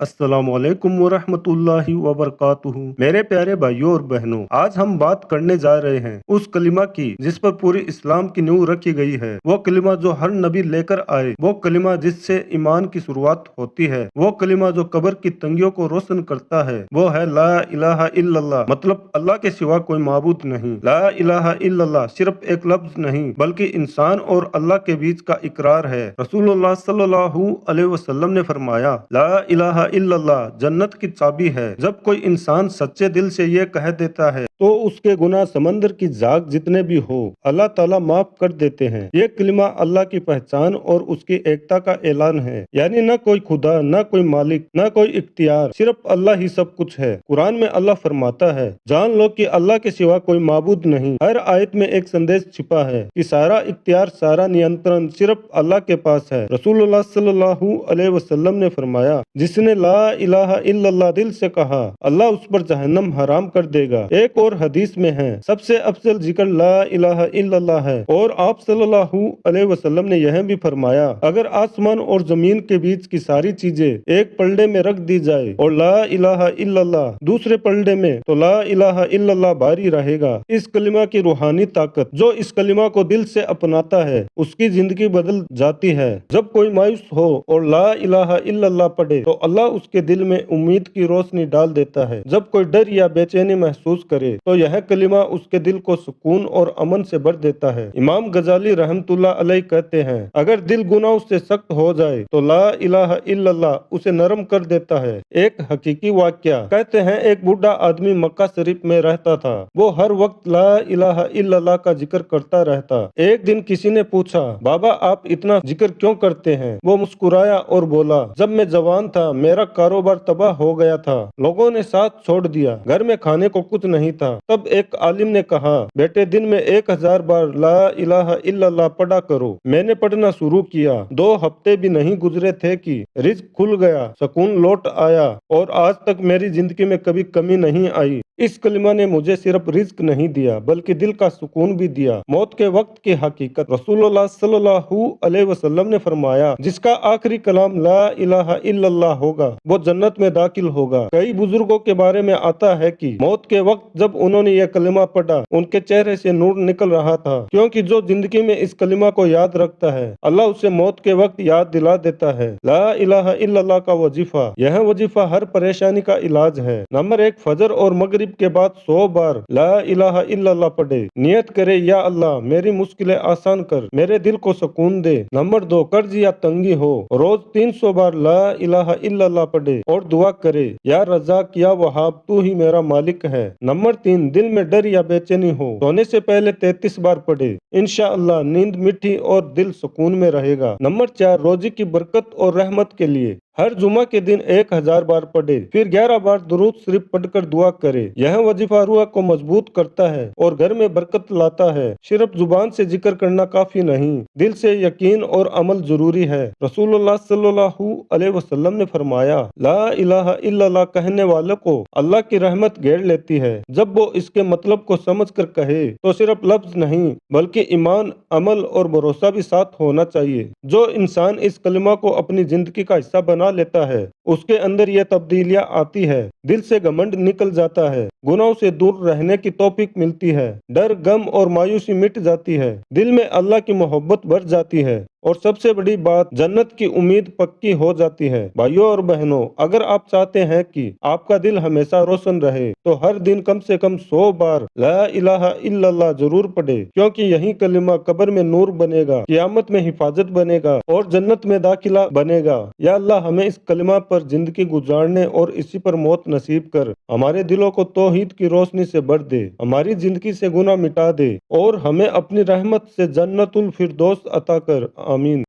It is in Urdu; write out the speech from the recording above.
السلام علیکم ورحمۃ اللہ وبرکاتہ۔ میرے پیارے بھائیوں اور بہنوں، آج ہم بات کرنے جا رہے ہیں اس کلمہ کی جس پر پوری اسلام کی نیو رکھی گئی ہے۔ وہ کلمہ جو ہر نبی لے کر آئے، وہ کلمہ جس سے ایمان کی شروعات ہوتی ہے، وہ کلمہ جو قبر کی تنگیوں کو روشن کرتا ہے، وہ ہے لا الہ الا اللہ، مطلب اللہ کے سوا کوئی معبود نہیں۔ لا الہ الا اللہ صرف ایک لفظ نہیں بلکہ انسان اور اللہ کے بیچ کا اقرار ہے۔ رسول اللہ صلی اللہ علیہ وسلم نے فرمایا، لا الہ الا اللہ جنت کی چابی ہے۔ جب کوئی انسان سچے دل سے یہ کہہ دیتا ہے تو اس کے گناہ سمندر کی جھاگ جتنے بھی ہو اللہ تعالیٰ معاف کر دیتے ہیں۔ یہ کلمہ اللہ کی پہچان اور اس کی ایکتا کا اعلان ہے، یعنی نہ کوئی خدا، نہ کوئی مالک، نہ کوئی اختیار، صرف اللہ ہی سب کچھ ہے۔ قرآن میں اللہ فرماتا ہے، جان لو کہ اللہ کے سوا کوئی معبود نہیں۔ ہر آیت میں ایک سندیش چھپا ہے کہ سارا اختیار، سارا نینترن صرف اللہ کے پاس ہے۔ رسول اللہ صلی اللہ علیہ وسلم نے فرمایا، جس نے لا الہ الا اللہ دل سے کہا، اللہ اس پر جہنم حرام کر دے گا۔ ایک اور حدیث میں ہے، سب سے افضل ذکر لا الہ الا اللہ ہے۔ اور آپ صلی اللہ علیہ وسلم نے یہ بھی فرمایا، اگر آسمان اور زمین کے بیچ کی ساری چیزیں ایک پلڑے میں رکھ دی جائے اور لا الہ الا اللہ دوسرے پلڑے میں، تو لا الہ الا اللہ باری رہے گا۔ اس کلمہ کی روحانی طاقت، جو اس کلمہ کو دل سے اپناتا ہے اس کی زندگی بدل جاتی ہے۔ جب کوئی مایوس ہو اور لا الہ الا اللہ پڑھے تو اللہ اس کے دل میں امید کی روشنی ڈال دیتا ہے۔ جب کوئی ڈر یا بے چینی محسوس کرے تو یہ کلمہ اس کے دل کو سکون اور امن سے بھر دیتا ہے۔ امام غزالی رحمۃ اللہ علیہ کہتے ہیں، اگر دل گناہوں سے سخت ہو جائے تو لا الہ الا اللہ اسے نرم کر دیتا ہے۔ ایک حقیقی واقعہ کہتے ہیں، ایک بوڑھا آدمی مکہ شریف میں رہتا تھا۔ وہ ہر وقت لا الہ الا اللہ کا ذکر کرتا رہتا۔ ایک دن کسی نے پوچھا، بابا آپ اتنا ذکر کیوں کرتے ہیں؟ وہ مسکرایا اور بولا، جب میں جوان تھا میرا کاروبار تباہ ہو گیا تھا، لوگوں نے ساتھ چھوڑ دیا، گھر میں کھانے کو کچھ نہیں تھا۔ تب ایک عالم نے کہا، بیٹے دن میں 1000 بار لا الہ الا اللہ پڑھا کرو۔ میں نے پڑھنا شروع کیا، 2 ہفتے بھی نہیں گزرے تھے کہ رزق کھل گیا، سکون لوٹ آیا، اور آج تک میری زندگی میں کبھی کمی نہیں آئی۔ اس کلمہ نے مجھے صرف رزق نہیں دیا بلکہ دل کا سکون بھی دیا۔ موت کے وقت کی حقیقت، رسول اللہ صلی اللہ علیہ وسلم نے فرمایا، جس کا آخری کلام لا الہ الا اللہ ہوگا وہ جنت میں داخل ہوگا۔ کئی بزرگوں کے بارے میں آتا ہے کہ موت کے وقت جب انہوں نے یہ کلمہ پڑھا ان کے چہرے سے نور نکل رہا تھا، کیونکہ جو زندگی میں اس کلمہ کو یاد رکھتا ہے اللہ اسے موت کے وقت یاد دلا دیتا ہے۔ لا الہ الا اللہ کا وظیفہ، یہ وظیفہ ہر پریشانی کا علاج ہے۔ نمبر 1، فجر اور مغرب کے بعد 100 بار لا الہ الا اللہ پڑھے۔ نیت کرے، یا اللہ میری مشکلیں آسان کر، میرے دل کو سکون دے۔ نمبر 2، قرض یا تنگی ہو، روز 300 بار لا الہ الا اللہ پڑھے اور دعا کرے، یا رزاق یا وہاب تو ہی میرا مالک ہے۔ نمبر 3، دل میں ڈر یا بے چینی ہو، سونے سے پہلے 33 بار پڑھے، انشاءاللہ نیند میٹھی اور دل سکون میں رہے گا۔ نمبر 4، روزی کی برکت اور رحمت کے لیے ہر جمعہ کے دن 1000 بار پڑھے، پھر 11 بار درود شریف پڑھ کر دعا کرے۔ یہ وظیفہ روح کو مضبوط کرتا ہے اور گھر میں برکت لاتا ہے۔ صرف زبان سے ذکر کرنا کافی نہیں، دل سے یقین اور عمل ضروری ہے۔ رسول اللہ صلی اللہ علیہ وسلم نے فرمایا، لا الہ الا اللہ کہنے والوں کو اللہ کی رحمت گھیر لیتی ہے۔ جب وہ اس کے مطلب کو سمجھ کر کہے تو صرف لفظ نہیں بلکہ ایمان، عمل اور بھروسہ بھی ساتھ ہونا چاہیے۔ جو انسان اس کلمہ کو اپنی زندگی کا حصہ بنا لیتا ہے اس کے اندر یہ تبدیلیاں آتی ہے، دل سے گھمنڈ نکل جاتا ہے، گناہوں سے دور رہنے کی توفیق ملتی ہے، ڈر، غم اور مایوسی مٹ جاتی ہے، دل میں اللہ کی محبت بڑھ جاتی ہے، اور سب سے بڑی بات جنت کی امید پکی ہو جاتی ہے۔ بھائیوں اور بہنوں، اگر آپ چاہتے ہیں کہ آپ کا دل ہمیشہ روشن رہے تو ہر دن کم سے کم 100 بار لا الہ الا اللہ ضرور پڑھے، کیونکہ یہی کلمہ قبر میں نور بنے گا، قیامت میں حفاظت بنے گا اور جنت میں داخلہ بنے گا۔ یا اللہ ہمیں اس کلمہ پر زندگی گزارنے اور اسی پر موت نصیب کر، ہمارے دلوں کو توحید کی روشنی سے بھر دے، ہماری زندگی سے گناہ مٹا دے اور ہمیں اپنی رحمت سے جنت الفردوس عطا کر۔ آمین۔